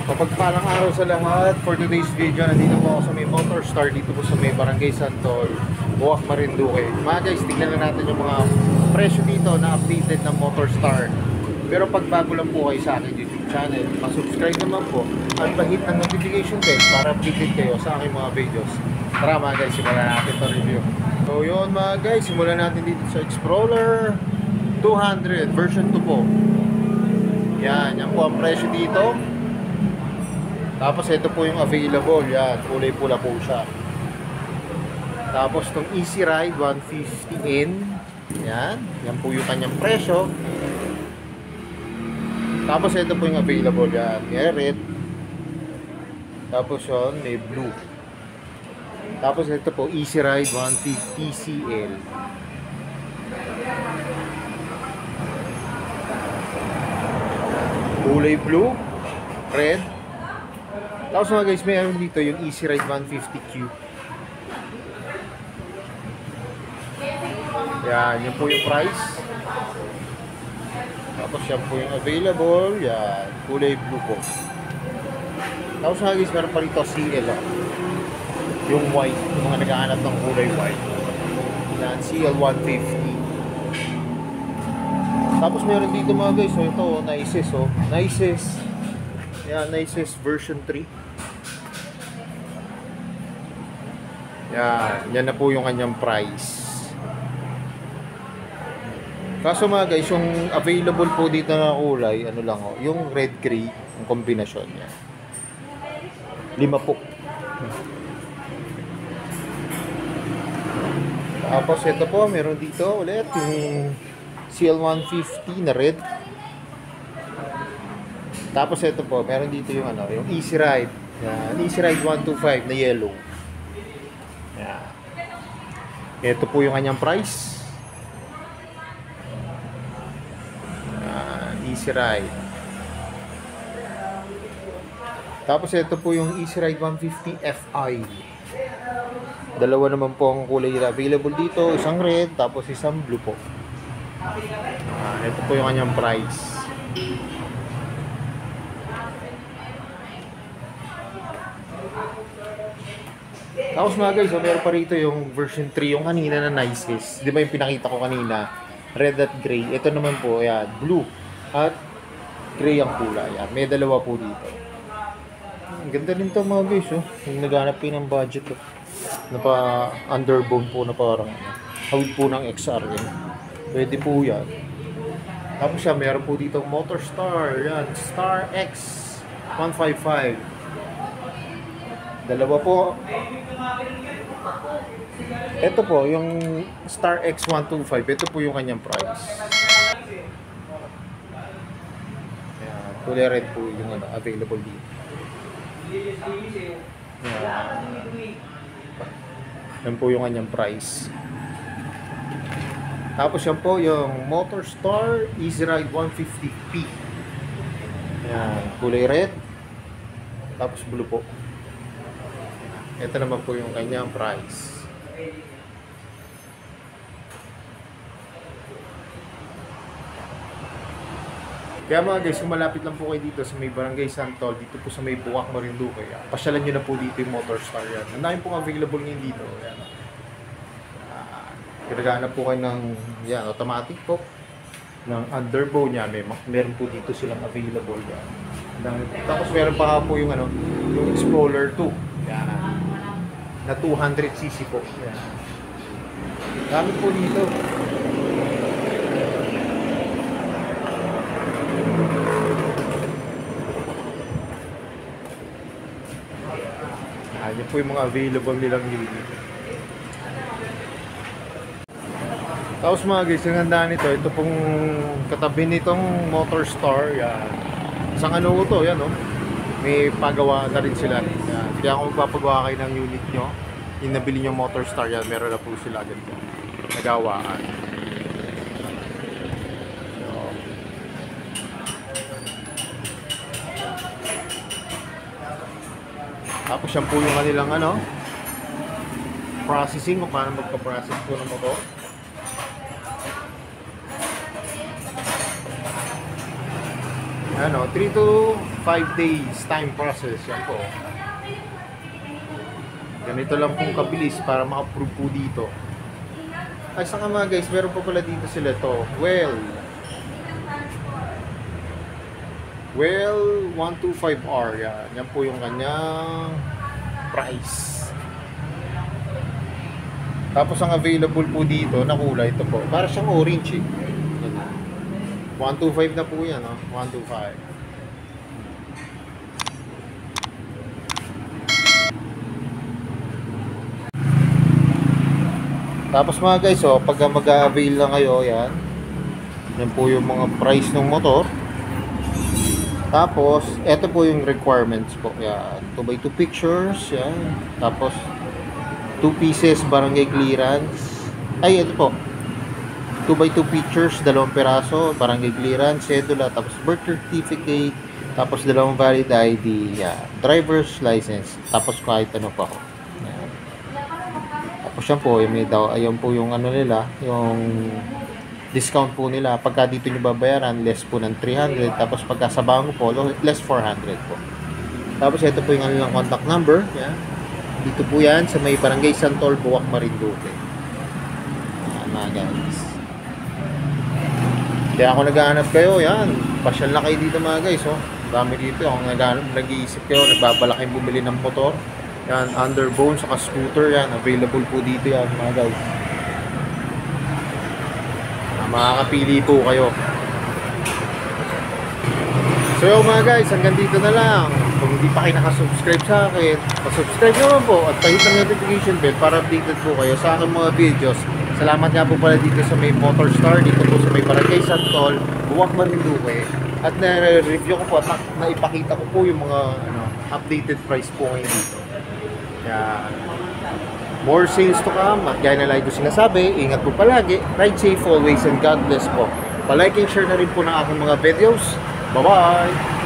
Mapagpalang araw sa lahat. For today's video, nandito po ako sa may Motor Star dito po sa may Barangay Santol, Buwak, Marinduque. Mga guys, tignan na natin yung mga presyo dito na updated ng Motor Star. Pero pag bago lang po kayo sa aking YouTube channel, pa-subscribe naman po at pa-hit ng notification bell para updated kayo sa aking mga videos. Tara mga guys, simulan natin ito review. So yun mga guys, simulan natin dito sa Explorer 200 version 2 po. Yan po ang presyo dito. Tapos ito po yung available, yan, kulay pula po siya. Tapos itong Easy Ride 150N, yan po yung kanyang presyo. Tapos ito po yung available, yan, may red. Tapos yun, may blue. Tapos ito po, Easy Ride 150 CL. Kulay blue, red. Tapos mga guys, mayroon dito yung Easy Ride 150Q. Yan po yung price. Tapos yan po yung available. Yan, kulay blue po. Tapos mga guys, meron pa rito CL. Yung white, yung mga naghahanap ng kulay white. Yan, CL 150. Tapos meron dito mga guys, so ito, Nices, Nices. Yan, Nices version 3. Yan na po yung kanyang price. Kaso mga guys, yung available po dito na kulay, ano lang yung red gray, yung kombinasyon niya. 5 po. Tapos ito po, meron dito ulit yung CL150 na red. Tapos ito po, meron dito yung yung Easy Ride. Yan, Easy Ride 125 na yellow. Yan. Ito po yung kanyang price. Yan, Easy Ride. Tapos ito po yung Easy Ride 150 FI. Dalawa naman po ang kulay na available dito. Isang red, tapos isang blue po. Ito po yung kanyang price. Tapos mga guys, meron pa rito yung version 3, yung kanina na Nices. Di ba yung pinakita ko kanina? Red at gray. Ito naman po, yan, blue at gray ang kulay. Yan, may dalawa po dito. Ang ganda rin ito mga guys, yung naghanap kayo ng budget. Na pa underbone po na parang hawid po ng XR. Yan. Pwede po yan. Tapos siya, meron po dito Motor Star. Yan, Star X 155. Dalawa po. Ito po, yung Star X125. Ito po yung kanyang price. Ayan, kulay red po yung available dito. Yan po yung kanyang price. Tapos yan po yung Motor Star Easy Ride 150P. Ayan, kulay red. Tapos blue po. Ito naman po yung kanyang price. Kaya mga guys, kung malapit lang po kayo dito sa may Barangay Santol, dito po sa may Buwak, Marinduque, pasyalan nyo na po dito yung Motor Star yan. Ang dami pong available ngayon dito. Pinaghanap po kayo ng automatic po. Ng underbow niya, meron po dito silang available yan. Tapos meron pa po yung yung Explorer 2. Yan. Na 200cc po. Yan. Dami po dito. Yan po yung mga available nilang unit. Tapos mga guys, ang ganda nito, ito pong katabi nitong Motor Star. Yan. Isang to, yan may pagawa na rin sila. Yan. Kaya kung magpapagawa kayo ng unit nyo, yung nabili nyo Motor Star, yan, meron na po sila ganito. Nagawaan. Tapos yan po yung kanilang processing, kung paano magpa-process po ng motor. 3 to 5 days time process. Yan po. Ganito lang pong kabilis para ma-approve po dito. Ay, saka mga guys, meron pa pala dito sila to. Well 125R. Yan po yung kanyang price. Tapos ang available po dito na kulay, ito po. Para siyang orange eh. 125 na po yan, no? 125. Tapos mga guys, pag mag-avail na kayo, yan po yung mga price ng motor. Tapos, ito po yung requirements po. Yan, 2x2 pictures, yan. Tapos, 2 pieces barangay clearance. Ay, ito po. 2x2 pictures, 2 peraso, barangay clearance, cedula, tapos birth certificate, tapos 2 valid ID, yan. Driver's license, tapos kahit ano pa. Yan. Tapos yan po, ayun po yung ano nila, yung discount po nila. Pagka dito nyo babayaran, less po ng 300. Tapos pagka sa Bango Polo, less 400 po. Tapos ito po yung ano, contact number. Yan. Dito po yan sa may Barangay Santol, Buwak, Marinduque. Yan mga guys. Kaya ako naghahanap kayo, yan. Pasyal na kayo dito mga guys. Dami dito. Ako nag-iisip kayo, nagbabalak kayong bumili ng motor. Yan, underbone, saka scooter yan. Available po dito yan mga guys. Makakapili po kayo. So yun mga guys, hanggang dito na lang. Kung hindi pa kayo nakasubscribe sa akin, pasubscribe naman po at pahit ang notification bell para updated po kayo sa aking mga videos. Salamat nga po pala dito sa may Motor Star, dito po sa may Barangay Santol, Buwak, Marinduque. At na-review ko po at naipakita ko po yung mga updated price po ngayon dito. Yan. More sales to come at gaya na lang ito sinasabi, ingat po palagi, ride safe always and God bless po. Palike and share na rin po ng aking mga videos. Bye-bye!